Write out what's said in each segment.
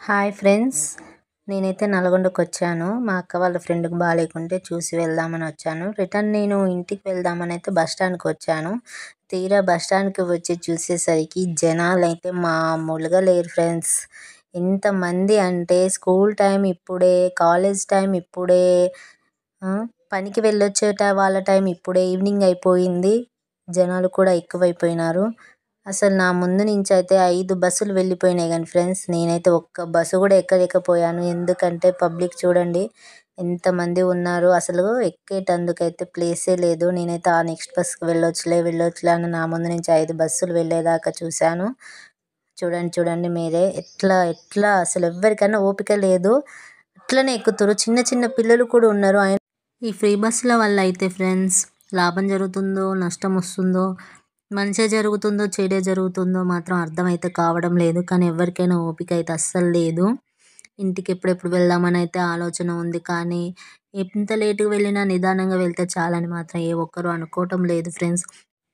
Hi friends, నేనైతే నల్గొండకు వచ్చాను. మా అక్క వాళ్ళ ఫ్రెండ్కి బాగాలేకుంటే చూసి వెళ్దామని వచ్చాను. రిటర్న్ నేను ఇంటికి వెళ్దామని అయితే బస్ స్టాండ్కి వచ్చాను. తీరా బస్ స్టాండ్కి వచ్చి చూసేసరికి జనాలు అయితే మామూలుగా లేరు ఫ్రెండ్స్. ఎంతమంది అంటే స్కూల్ టైం ఇప్పుడే, కాలేజ్ టైం ఇప్పుడే, పనికి వెళ్ళొచ్చే వాళ్ళ టైం ఇప్పుడే, ఈవినింగ్ అయిపోయింది. జనాలు కూడా ఎక్కువైపోయినారు. అసలు నా ముందు నుంచి అయితే 5 బస్సులు వెళ్ళిపోయినాయి కానీ ఫ్రెండ్స్, నేనైతే ఒక్క బస్సు కూడా ఎక్కలేకపోయాను. ఎందుకంటే పబ్లిక్ చూడండి ఎంతమంది ఉన్నారు. అసలు ఎక్కేటందుకైతే ప్లేసే లేదు. నేనైతే ఆ నెక్స్ట్ బస్కి వెళ్ళొచ్చులే అని నా ముందు నుంచి 5 బస్సులు వెళ్ళేదాకా చూశాను. చూడండి మీరే ఎట్లా అసలు ఎవరికైనా ఓపిక లేదు, అట్లనే ఎక్కుతారు. చిన్న చిన్న పిల్లలు కూడా ఉన్నారు. ఈ ఫ్రీ బస్సుల వల్ల అయితే ఫ్రెండ్స్ లాభం జరుగుతుందో నష్టం వస్తుందో, మంచిగా జరుగుతుందో చెడే జరుగుతుందో మాత్రం అర్థమైతే కావడం లేదు. కానీ ఎవరికైనా ఓపిక అయితే అస్సలు లేదు. ఇంటికి ఎప్పుడెప్పుడు వెళ్దామని అయితే ఆలోచన ఉంది. కానీ ఎంత లేటుగా వెళ్ళినా నిదానంగా వెళ్తే చాలని మాత్రం ఏ ఒక్కరు అనుకోవటం లేదు ఫ్రెండ్స్.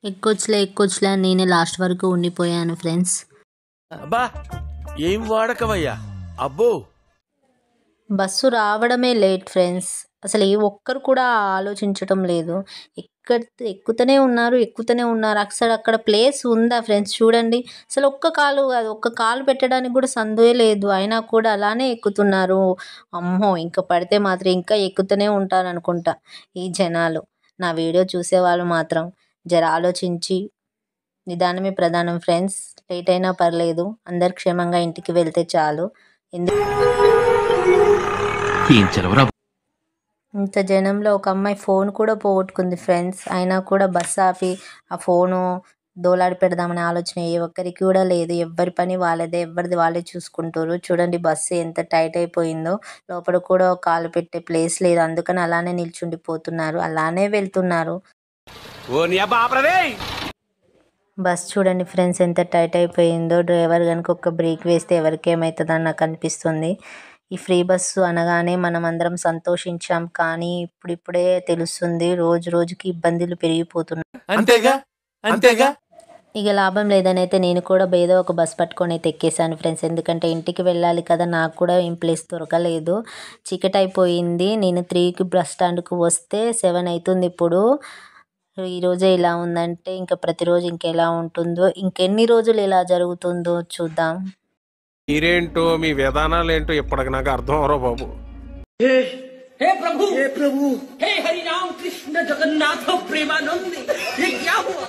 ఎక్కొచ్చులే అని నేనే లాస్ట్ వరకు ఉండిపోయాను ఫ్రెండ్స్. అబ్బా ఏం వాడకవయ్యా అబ్బో. బస్సు రావడమే లేట్ ఫ్రెండ్స్. అసలు ఏ ఒక్కరు కూడా ఆలోచించటం లేదు. ఎక్కుతూనే ఉన్నారు. అసలు అక్కడ ప్లేస్ ఉందా ఫ్రెండ్స్? చూడండి, అసలు ఒక్క కాలు పెట్టడానికి కూడా సందే లేదు. అయినా కూడా అలానే ఎక్కుతున్నారు. అమ్మో, ఇంకా పడితే మాత్రం ఇంకా ఎక్కుతూనే ఉంటారు అనుకుంటా ఈ జనాలు. నా వీడియో చూసేవాళ్ళు మాత్రం జర ఆలోచించి, నిదానమే ప్రధానం ఫ్రెండ్స్. లేట్ అయినా పర్లేదు, అందరు క్షేమంగా ఇంటికి వెళ్తే చాలు. ఇంత జనంలో ఒక అమ్మాయి ఫోన్ కూడా పోగొట్టుకుంది ఫ్రెండ్స్. అయినా కూడా బస్ ఆపి ఆ ఫోను దోలాడి పెడదామనే ఆలోచన ఏ ఒక్కరికి కూడా లేదు. ఎవరి పని వాళ్ళదే, ఎవరిది వాళ్ళే చూసుకుంటారు. చూడండి బస్సు ఎంత టైట్ అయిపోయిందో. లోపల కూడా కాలు పెట్టే ప్లేస్ లేదు. అందుకని అలానే నిల్చుండిపోతున్నారు, అలానే వెళ్తున్నారు. బస్ చూడండి ఫ్రెండ్స్ ఎంత టైట్ అయిపోయిందో. డ్రైవర్ కనుక ఒక్క బ్రేక్ వేస్తే ఎవరికి ఏమవుతుందని నాకు అనిపిస్తుంది. ఈ ఫ్రీ బస్సు అనగానే మనం అందరం సంతోషించాం. కానీ ఇప్పుడిప్పుడే తెలుస్తుంది రోజు రోజుకి ఇబ్బందులు పెరిగిపోతున్నాయి. అంతేగా ఇక లాభం లేదని అయితే నేను కూడా ఏదో ఒక బస్ పట్టుకొని అయితే ఎక్కేసాను ఫ్రెండ్స్. ఎందుకంటే ఇంటికి వెళ్ళాలి కదా, నాకు కూడా ఏం ప్లేస్ దొరకలేదు. చీకటి అయిపోయింది. నేను 3కి బస్ స్టాండ్కు వస్తే 7 అవుతుంది ఇప్పుడు. ఈరోజే ఇలా ఉందంటే ఇంకా ప్రతిరోజు ఇంకెలా ఉంటుందో, ఇంకెన్ని రోజులు ఇలా జరుగుతుందో చూద్దాం. మీరేంటో మీ విధానాలు ఏంటో ఇప్పటికి నాకు అర్థం అవరో బాబు. हे प्रभु हे हरि राम कृष्ण जगन्नाथ प्रेमानंद, ये क्या हुआ?